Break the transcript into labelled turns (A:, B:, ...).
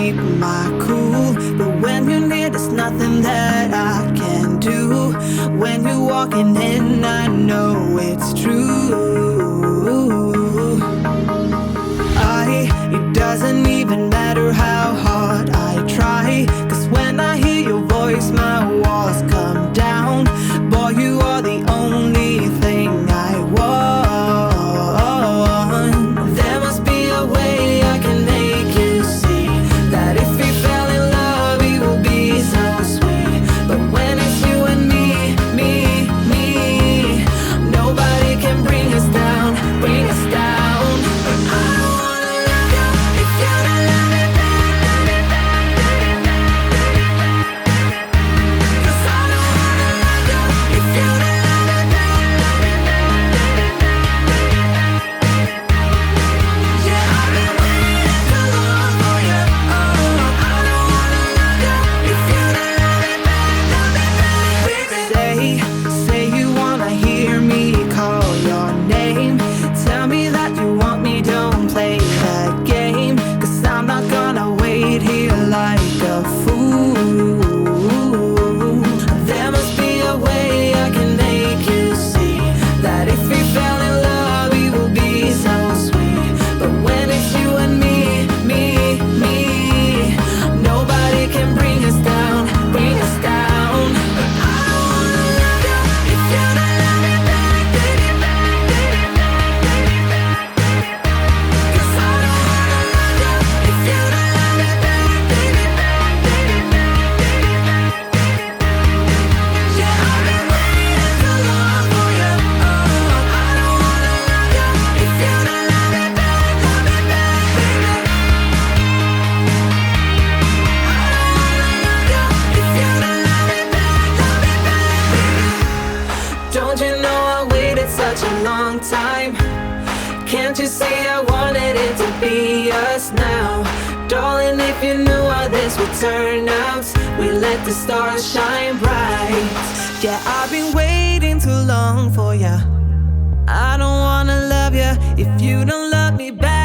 A: keep my cool, but when you're near, there's nothing that I can do. When you're walking in, I know it's true. It doesn't even matter how hard I try, 'cause when I hear your voice, my walls come down. Boy, you are the only thing I want. There must be a way I can make you see that if we fell in love, it will be so sweet. But when it's you and me, nobody can bring us down, bring us down. But I don't wanna love you if you don't love me back, love me back, love me back. 'Cause I don't wanna love you if you don't love me back, love me back, love me back. Yeah, I've been waiting too long for you. Oh, I don't wanna love you if you don't love me back, love me back. Say you wanna hear me call your name. Tell me that you want me, don't play that game. 'Cause I'm not gonna wait here like a fool. There must be a way I can make you see that if we fell in love, it will be so sweet. But when it's you and me, nobody can bring us down, bring us down. But I don't wanna love you if you don't love me back, baby, back, baby, back, baby, back. 'Cause I don't wanna love you if you don't love me back, baby, back, baby, back, baby, back. Yeah, I've been waiting too long for you. Oh, I don't wanna love you if you don't love me back, love me back, baby. I don't wanna love you if you don't love me back, love me back, baby. Don't you know I waited such a long time? Can't you see I wanted it to be us now? Darling, if you knew how this would turn out, we let the stars shine bright. Yeah, I've been waiting too long for ya. I don't wanna love ya if you don't love me back.